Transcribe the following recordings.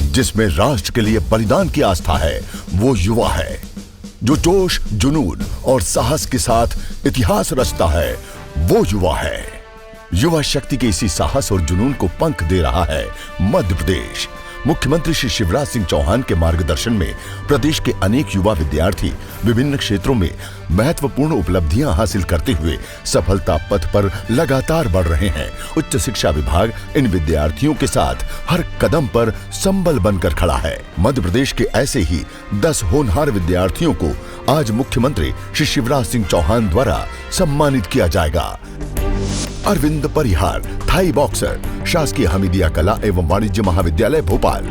जिसमें राष्ट्र के लिए बलिदान की आस्था है, वो युवा है। जो जोश, जुनून और साहस के साथ इतिहास रचता है, वो युवा है। युवा शक्ति के इसी साहस और जुनून को पंख दे रहा है मध्य प्रदेश। मुख्यमंत्री श्री शिवराज सिंह चौहान के मार्गदर्शन में प्रदेश के अनेक युवा विद्यार्थी विभिन्न क्षेत्रों में महत्वपूर्ण उपलब्धियां हासिल करते हुए सफलता पथ पर लगातार बढ़ रहे हैं। उच्च शिक्षा विभाग इन विद्यार्थियों के साथ हर कदम पर संबल बनकर खड़ा है। मध्य प्रदेश के ऐसे ही 10 होनहार विद्यार्थियों को आज मुख्यमंत्री श्री शिवराज सिंह चौहान द्वारा सम्मानित किया जाएगा। अरविंद परिहार, थाई बॉक्सर, शासकीय हमीदिया कला एवं वाणिज्य महाविद्यालय भोपाल।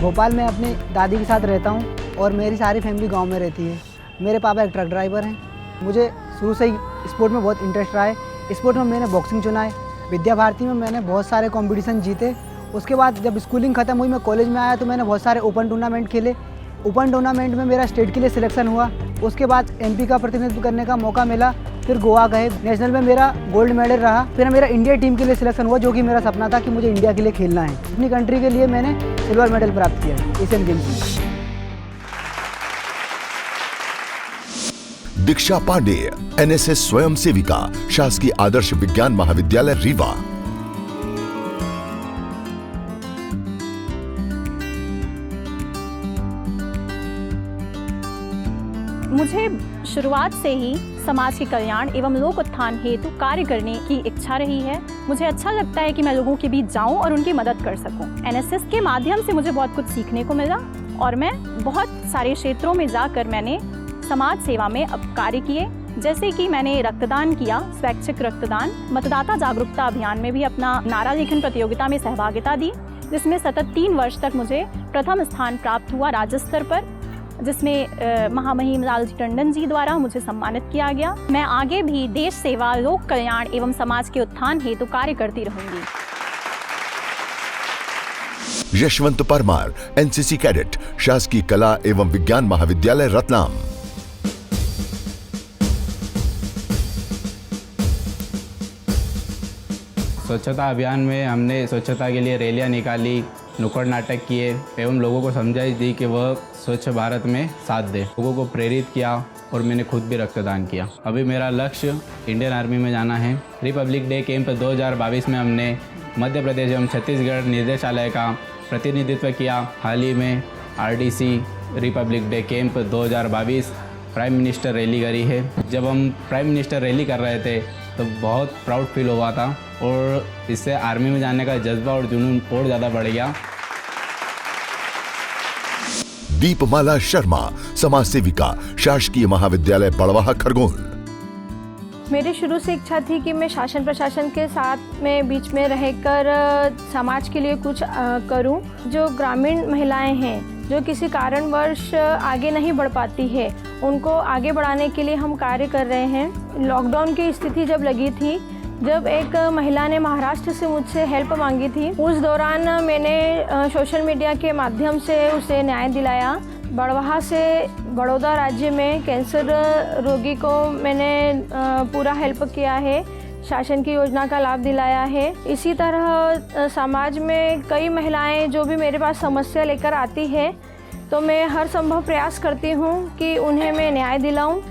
भोपाल में अपनी दादी के साथ रहता हूं और मेरी सारी फैमिली गांव में रहती है। मेरे पापा एक ट्रक ड्राइवर हैं। मुझे शुरू से ही स्पोर्ट में बहुत इंटरेस्ट रहा है। स्पोर्ट में मैंने बॉक्सिंग चुना है। विद्या भारती में मैंने बहुत सारे कॉम्पिटिशन जीते। उसके बाद जब स्कूलिंग खत्म हुई, मैं कॉलेज में आया तो मैंने बहुत सारे ओपन टूर्नामेंट खेले। ओपन टूर्नामेंट में मेरा स्टेट के लिए सिलेक्शन हुआ। उसके बाद एमपी का प्रतिनिधित्व करने का मौका मिला। फिर गोवा गए, नेशनल में मेरा गोल्ड मेडल रहा। फिर मेरा इंडिया टीम के लिए सिलेक्शन हुआ, जो कि मेरा सपना था कि मुझे इंडिया के लिए खेलना है। अपनी कंट्री के लिए मैंने सिल्वर मेडल प्राप्त किया है एशियन गेम्स में। दीक्षा पांडे, एनएसएस स्वयं सेविका, शासकीय आदर्श विज्ञान महाविद्यालय रीवा। मुझे शुरुआत से ही समाज के कल्याण एवं लोक उत्थान हेतु कार्य करने की इच्छा रही है। मुझे अच्छा लगता है कि मैं लोगों के बीच जाऊं और उनकी मदद कर सकूं। एनएसएस के माध्यम से मुझे बहुत कुछ सीखने को मिला और मैं बहुत सारे क्षेत्रों में जाकर मैंने समाज सेवा में अब कार्य किए। जैसे कि मैंने रक्तदान किया, स्वैच्छिक रक्तदान, मतदाता जागरूकता अभियान में भी अपना नारा लेखन प्रतियोगिता में सहभागिता दी, जिसमें सतत 3 वर्ष तक मुझे प्रथम स्थान प्राप्त हुआ राज्य स्तर पर, जिसमें महामहिम लालजी टंडन जी द्वारा मुझे सम्मानित किया गया। मैं आगे भी देश सेवा, लोक कल्याण एवं समाज के उत्थान हेतु कार्य करती रहूंगी। यशवंत परमार, एनसीसी कैडेट, शासकीय कला एवं विज्ञान महाविद्यालय रतलाम। स्वच्छता अभियान में हमने स्वच्छता के लिए रैलियां निकाली, नुक्कड़ नाटक किए एवं लोगों को समझाई दी कि वह स्वच्छ भारत में साथ दे। लोगों को प्रेरित किया और मैंने खुद भी रक्तदान किया। अभी मेरा लक्ष्य इंडियन आर्मी में जाना है। रिपब्लिक डे कैंप 2022 में हमने मध्य प्रदेश एवं छत्तीसगढ़ निर्देशालय का प्रतिनिधित्व किया। हाल ही में RDC Republic day camp 2022 prime minister rally करी है। जब हम प्राइम मिनिस्टर रैली कर रहे थे तो बहुत प्राउड फील हुआ था और इससे आर्मी में जाने का जज्बा और जुनून और ज़्यादा बढ़ गया। दीपमाला शर्मा, समाज सेविका, शासकीय महाविद्यालय बड़वाह खरगोन। मेरी शुरू से इच्छा थी कि मैं शासन प्रशासन के साथ में बीच में रहकर समाज के लिए कुछ करूं। जो ग्रामीण महिलाएं हैं जो किसी कारणवश आगे नहीं बढ़ पाती है, उनको आगे बढ़ाने के लिए हम कार्य कर रहे हैं। लॉकडाउन की स्थिति जब लगी थी, जब एक महिला ने महाराष्ट्र से मुझसे हेल्प मांगी थी, उस दौरान मैंने सोशल मीडिया के माध्यम से उसे न्याय दिलाया। बड़वाह से बड़ौदा राज्य में कैंसर रोगी को मैंने पूरा हेल्प किया है, शासन की योजना का लाभ दिलाया है। इसी तरह समाज में कई महिलाएं जो भी मेरे पास समस्या लेकर आती है, तो मैं हर संभव प्रयास करती हूं कि उन्हें मैं न्याय दिलाऊं,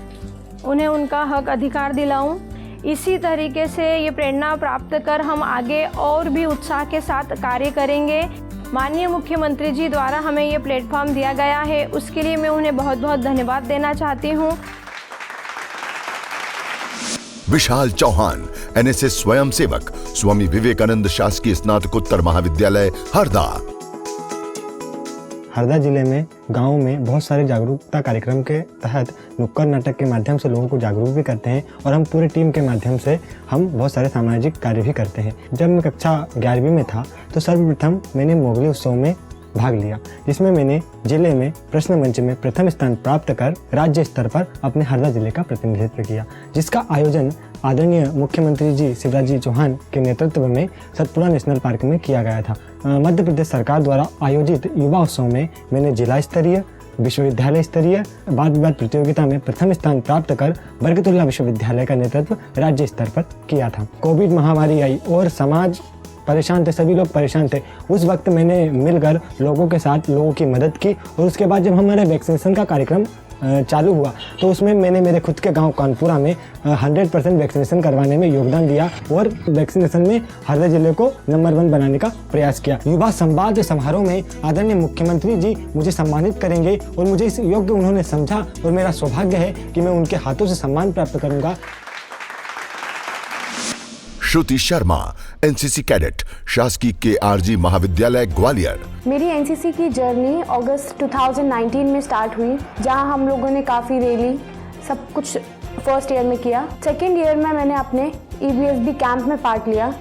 उन्हें उनका हक अधिकार दिलाऊं। इसी तरीके से ये प्रेरणा प्राप्त कर हम आगे और भी उत्साह के साथ कार्य करेंगे। माननीय मुख्यमंत्री जी द्वारा हमें ये प्लेटफॉर्म दिया गया है, उसके लिए मैं उन्हें बहुत बहुत धन्यवाद देना चाहती हूँ। विशाल चौहान, एनएसएस स्वयं सेवक, स्वामी विवेकानंद शासकीय स्नातकोत्तर महाविद्यालय हरदा। हरदा जिले में गाँव में बहुत सारे जागरूकता कार्यक्रम के तहत नुक्कड़ नाटक के माध्यम से लोगों को जागरूक भी करते हैं और हम पूरी टीम के माध्यम से हम बहुत सारे सामाजिक कार्य भी करते हैं। जब मैं कक्षा 11वीं में था तो सर्वप्रथम मैंने मोगली उत्सव में भाग लिया, जिसमें मैंने जिले में प्रश्न मंच में प्रथम स्थान प्राप्त कर राज्य स्तर पर अपने हरदा जिले का प्रतिनिधित्व किया, जिसका आयोजन आदरणीय मुख्यमंत्री जी शिवराज जी चौहान के नेतृत्व में सतपुड़ा नेशनल पार्क में किया गया था। मध्य प्रदेश सरकार द्वारा आयोजित युवा उत्सव में मैंने जिला स्तरीय, विश्वविद्यालय स्तरीय वाद विवाद प्रतियोगिता में प्रथम स्थान प्राप्त कर बरकतुल्लाह विश्वविद्यालय का नेतृत्व राज्य स्तर पर किया था। कोविड महामारी आई और समाज परेशान थे, सभी लोग परेशान थे। उस वक्त मैंने मिलकर लोगों के साथ लोगों की मदद की और उसके बाद जब हमारे वैक्सीनेशन का कार्यक्रम चालू हुआ तो उसमें मैंने मेरे खुद के गांव कानपुरा में 100% वैक्सीनेशन करवाने में योगदान दिया और वैक्सीनेशन में हरदा जिले को नंबर 1 बनाने का प्रयास किया। युवा संवाद समारोह में आदरणीय मुख्यमंत्री जी मुझे सम्मानित करेंगे और मुझे इस योग्य उन्होंने समझा और मेरा सौभाग्य है कि मैं उनके हाथों से सम्मान प्राप्त करूँगा। श्रुति शर्मा, एनसीसी कैडेट, शासकीय केआरजी महाविद्यालय ग्वालियर। मेरी एनसीसी की जर्नी अगस्त 2019 में स्टार्ट हुई, जहां हम लोगों ने काफ़ी रैली सब कुछ फर्स्ट ईयर में किया। सेकेंड ईयर में मैंने अपने EBSB कैंप में पार्ट लिया,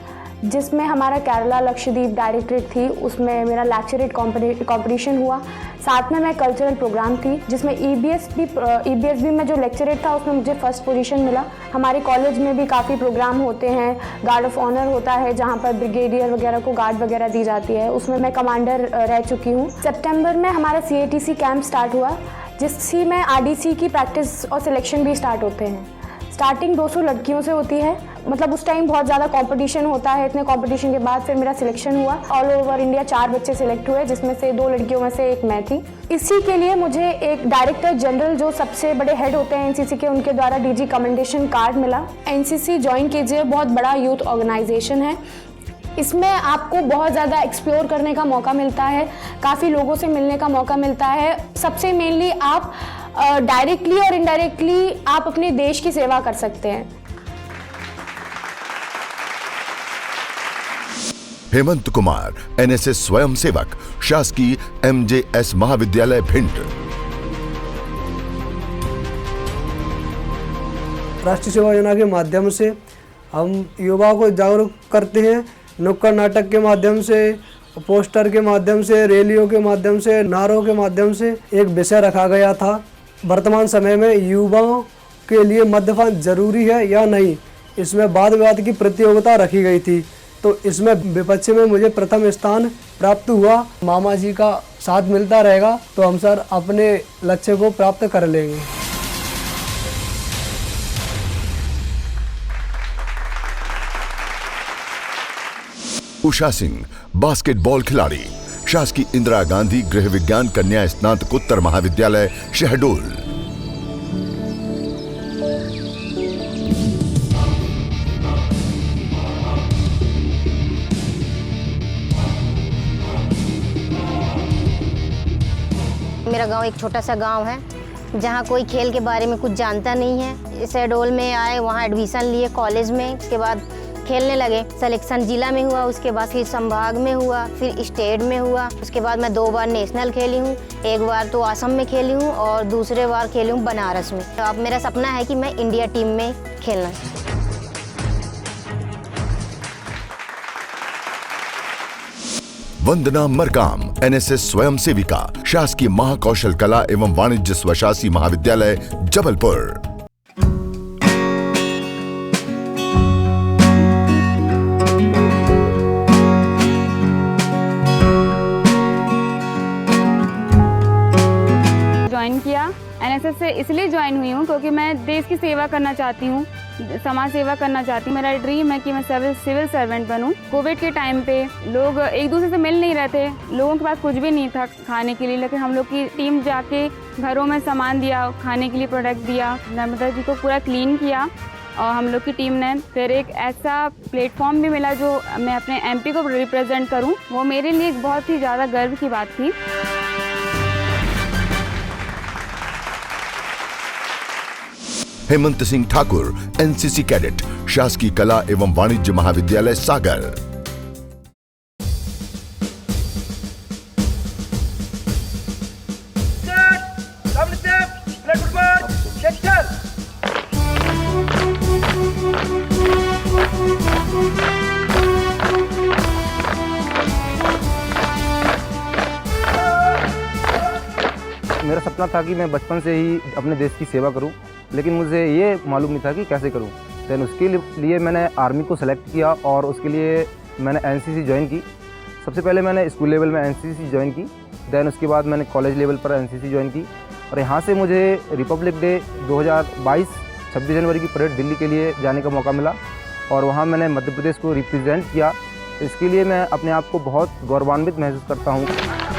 जिसमें हमारा केरला लक्षद्वीप डायरेक्टरेट थी, उसमें मेरा लेक्चरेट कॉम्पिटिशन हुआ। साथ में मैं कल्चरल प्रोग्राम थी, जिसमें EBSB में जो लेक्चरेट था उसमें मुझे फर्स्ट पोजीशन मिला। हमारे कॉलेज में भी काफ़ी प्रोग्राम होते हैं, गार्ड ऑफ ऑनर होता है जहां पर ब्रिगेडियर वगैरह को गार्ड वगैरह दी जाती है, उसमें मैं कमांडर रह चुकी हूँ। सितंबर में हमारा CATC कैंप स्टार्ट हुआ, जिससे में RDC की प्रैक्टिस और सिलेक्शन भी स्टार्ट होते हैं। स्टार्टिंग 200 लड़कियों से होती है, मतलब उस टाइम बहुत ज़्यादा कंपटीशन होता है। इतने कंपटीशन के बाद फिर मेरा सिलेक्शन हुआ। ऑल ओवर इंडिया 4 बच्चे सिलेक्ट हुए, जिसमें से 2 लड़कियों में से एक मैं थी। इसी के लिए मुझे एक डायरेक्टर जनरल, जो सबसे बड़े हेड होते हैं एनसीसी के, उनके द्वारा DG कमेंडेशन कार्ड मिला। एनसीसी ज्वाइन कीजिए, बहुत बड़ा यूथ ऑर्गेनाइजेशन है। इसमें आपको बहुत ज़्यादा एक्सप्लोर करने का मौका मिलता है, काफ़ी लोगों से मिलने का मौका मिलता है। सबसे मेनली आप डायरेक्टली और इनडायरेक्टली आप अपने देश की सेवा कर सकते हैं। हेमंत कुमार, NSS स्वयंसेवक, शासकीय MJS महाविद्यालय भिंड। राष्ट्रीय सेवा योजना के माध्यम से हम युवाओं को जागरूक करते हैं। नुक्कड़ नाटक के माध्यम से, पोस्टर के माध्यम से, रैलियों के माध्यम से, नारों के माध्यम से एक विषय रखा गया था, वर्तमान समय में युवाओं के लिए मद्यपान जरूरी है या नहीं। इसमें वाद विवाद की प्रतियोगिता रखी गई थी, तो इसमें विपक्ष में मुझे प्रथम स्थान प्राप्त हुआ। मामा जी का साथ मिलता रहेगा तो हम सर अपने लक्ष्य को प्राप्त कर लेंगे। उषा सिंह, बास्केटबॉल खिलाड़ी, शासकीय इंदिरा गांधी गृह विज्ञान कन्या स्नातकोत्तर महाविद्यालय शहडोल। मेरा गांव एक छोटा सा गांव है, जहां कोई खेल के बारे में कुछ जानता नहीं है। शहडोल में आए, वहां एडमिशन लिए कॉलेज में, उसके बाद खेलने लगे। सिलेक्शन जिला में हुआ, उसके बाद फिर संभाग में हुआ, फिर स्टेट में हुआ। उसके बाद मैं 2 बार नेशनल खेली हूँ, एक बार तो असम में खेली हूँ और दूसरे बार खेली हूँ बनारस में। तो अब मेरा सपना है कि मैं इंडिया टीम में खेलना। वंदना मरकाम, NSS स्वयंसेविका, शासकीय महाकौशल कला एवं वाणिज्य स्वशासी महाविद्यालय जबलपुर। ज्वाइन किया NSS से इसलिए ज्वाइन हुई हूँ क्योंकि मैं देश की सेवा करना चाहती हूँ, समाज सेवा करना चाहती हूँ। मेरा ड्रीम है कि मैं सिविल सर्वेंट बनूँ। कोविड के टाइम पे लोग एक दूसरे से मिल नहीं रहे थे, लोगों के पास कुछ भी नहीं था खाने के लिए, लेकिन हम लोग की टीम जाके घरों में सामान दिया, खाने के लिए प्रोडक्ट दिया, नर्मदा जी को पूरा क्लीन किया और हम लोग की टीम ने फिर एक ऐसा प्लेटफॉर्म भी मिला जो मैं अपने MP को रिप्रेजेंट करूँ। वो मेरे लिए एक बहुत ही ज़्यादा गर्व की बात थी। हेमंत सिंह ठाकुर, NCC कैडेट, शासकीय कला एवं वाणिज्य महाविद्यालय सागर। मेरा सपना था कि मैं बचपन से ही अपने देश की सेवा करूं, लेकिन मुझे ये मालूम नहीं था कि कैसे करूं। देन उसके लिए मैंने आर्मी को सेलेक्ट किया और उसके लिए मैंने NCC ज्वाइन की। सबसे पहले मैंने स्कूल लेवल में NCC ज्वाइन की, देन उसके बाद मैंने कॉलेज लेवल पर एनसीसी ज्वाइन की और यहाँ से मुझे रिपब्लिक डे 2022 26 जनवरी की परेड दिल्ली के लिए जाने का मौका मिला और वहाँ मैंने मध्य प्रदेश को रिप्रेजेंट किया। इसके लिए मैं अपने आप को बहुत गौरवान्वित महसूस करता हूँ।